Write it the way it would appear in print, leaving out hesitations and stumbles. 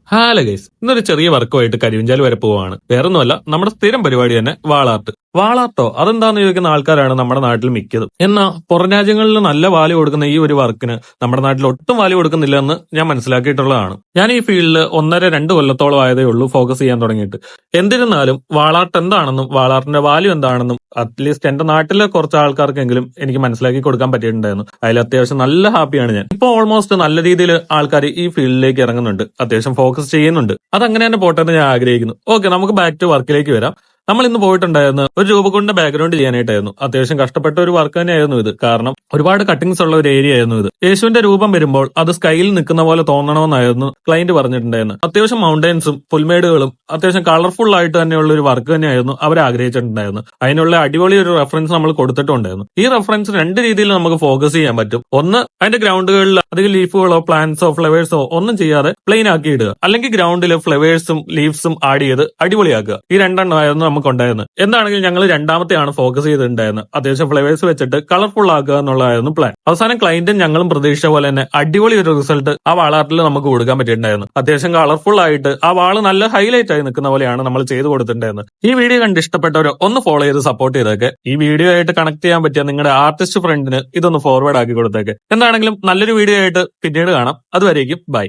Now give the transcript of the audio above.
Hello guys, ഇന്നൊരു ചെറിയ വർക്കുമായിട്ട് കരിവിഞ്ചാൽ വരെ പോവാണ്. വേറൊന്നുമല്ല, നമ്മുടെ സ്ഥിരം പരിപാടി തന്നെ വാളാർട്ട്. വാളാർട്ടോ അതെന്താന്ന് ചോദിക്കുന്ന ആൾക്കാരാണ് നമ്മുടെ നാട്ടിൽ മിക്കതും. എന്നാൽ പുറം രാജ്യങ്ങളിൽ നല്ല വാല്യൂ കൊടുക്കുന്ന ഈ ഒരു വർക്കിന് നമ്മുടെ നാട്ടിൽ ഒട്ടും വാല്യൂ കൊടുക്കുന്നില്ല എന്ന് ഞാൻ മനസ്സിലാക്കിയിട്ടുള്ളതാണ്. ഞാൻ ഈ ഫീൽഡിൽ 1.5-2 കൊല്ലത്തോളം ആയതേ ഉള്ളൂ ഫോക്കസ് ചെയ്യാൻ തുടങ്ങിയിട്ട്. എന്നിരുന്നാലും വാളാർട്ട് എന്താണെന്നും വാളാർട്ടിന്റെ വാല്യൂ എന്താണെന്നും അറ്റ്ലീസ്റ്റ് എന്റെ നാട്ടിലെ കുറച്ച് ആൾക്കാർക്കെങ്കിലും എനിക്ക് മനസ്സിലാക്കി കൊടുക്കാൻ പറ്റിയിട്ടുണ്ടായിരുന്നു. അതിൽ അത്യാവശ്യം നല്ല ഹാപ്പിയാണ് ഞാൻ. ഇപ്പോൾ ഓൾമോസ്റ്റ് നല്ല രീതിയിൽ ആൾക്കാർ ഈ ഫീൽഡിലേക്ക് ഇറങ്ങുന്നുണ്ട്, അത്യാവശ്യം ഫോക്കസ് ചെയ്യുന്നുണ്ട്. അതങ്ങനെ തന്നെ പോട്ടെ എന്ന് ഞാൻ ആഗ്രഹിക്കുന്നു. ഓക്കെ, നമുക്ക് ബാക്ക് ടു വർക്കിലേക്ക് വരാം. നമ്മൾ ഇന്ന് പോയിട്ടുണ്ടായിരുന്നു ഒരു രൂപകൊണ്ടിന്റെ ബാക്ക്ഗ്രൗണ്ട് ചെയ്യാനായിട്ടായിരുന്നു. അത്യാവശ്യം കഷ്ടപ്പെട്ട ഒരു വർക്ക് തന്നെയായിരുന്നു ഇത്. കാരണം ഒരുപാട് കട്ടിങ്സ് ഉള്ള ഒരു ഏരിയ ആയിരുന്നു ഇത്. യേശുവിന്റെ രൂപം വരുമ്പോൾ അത് സ്കൈയിൽ നിൽക്കുന്ന പോലെ തോന്നണമെന്നായിരുന്നു ക്ലയന്റ് പറഞ്ഞിട്ടുണ്ടായിരുന്നു. അത്യാവശ്യം മൗണ്ടൻസും പുൽമേടുകളും അത്യാവശ്യം കളർഫുൾ ആയിട്ട് തന്നെയുള്ള ഒരു വർക്ക് തന്നെയായിരുന്നു അവർ ആഗ്രഹിച്ചിട്ടുണ്ടായിരുന്നു. അതിനുള്ള അടിപൊളി ഒരു റെഫറൻസ് നമ്മൾ കൊടുത്തിട്ടുണ്ടായിരുന്നു. ഈ റെഫറൻസ് രണ്ട് രീതിയിൽ നമുക്ക് ഫോക്കസ് ചെയ്യാൻ പറ്റും. ഒന്ന്, അതിന്റെ ഗ്രൗണ്ടുകളിൽ അധികം ലീഫുകളോ പ്ലാന്റ്സോ ഫ്ലവേഴ്സോ ഒന്നും ചെയ്യാതെ പ്ലെയിൻ ആക്കി ഇടുക, അല്ലെങ്കിൽ ഗ്രൗണ്ടിൽ ഫ്ലവേഴ്സും ലീവ്സും ആഡ് ചെയ്ത് അടിപൊളിയാക്കുക. ഈ രണ്ടെണ്ണമായിരുന്നു നമുക്ക് ഉണ്ടായിരുന്നത്. എന്താണെങ്കിൽ ഞങ്ങൾ രണ്ടാമത്തെയാണ് ഫോക്കസ് ചെയ്തിട്ടുണ്ടായിരുന്നത്. അത്യാവശ്യം ഫ്ലവേഴ്സ് വെച്ചിട്ട് കളർഫുൾ ആക്കുക എന്നുള്ളതായിരുന്നു പ്ലാൻ. അവസാനം ക്ലയന്റും ഞങ്ങളും പ്രതീക്ഷിച്ച പോലെ തന്നെ അടിപൊളി ഒരു റിസൾട്ട് ആ വാളാർട്ടിൽ നമുക്ക് കൊടുക്കാൻ പറ്റിയിട്ടുണ്ടായിരുന്നു. അത്യാവശ്യം കളർഫുൾ ആയിട്ട് ആ വാള് നല്ല ഹൈലൈറ്റ് ആയി നിൽക്കുന്ന പോലെയാണ് നമ്മൾ ചെയ്ത് കൊടുത്തിട്ടുണ്ടായിരുന്നത്. ഈ വീഡിയോ കണ്ട് ഇഷ്ടപ്പെട്ടവർ ഒന്ന് ഫോളോ ചെയ്ത് സപ്പോർട്ട് ചെയ്തേക്കെ. ഈ വീഡിയോ ആയിട്ട് കണക്ട് ചെയ്യാൻ പറ്റിയ നിങ്ങളുടെ ആർട്ടിസ്റ്റ് ഫ്രണ്ടിന് ഇതൊന്ന് ഫോർവേഡ് ആക്കി കൊടുത്തേക്കെ. എന്താണെങ്കിലും നല്ലൊരു വീഡിയോ ആയിട്ട് പിന്നീട് കാണാം. അതുവരേക്കും ബൈ.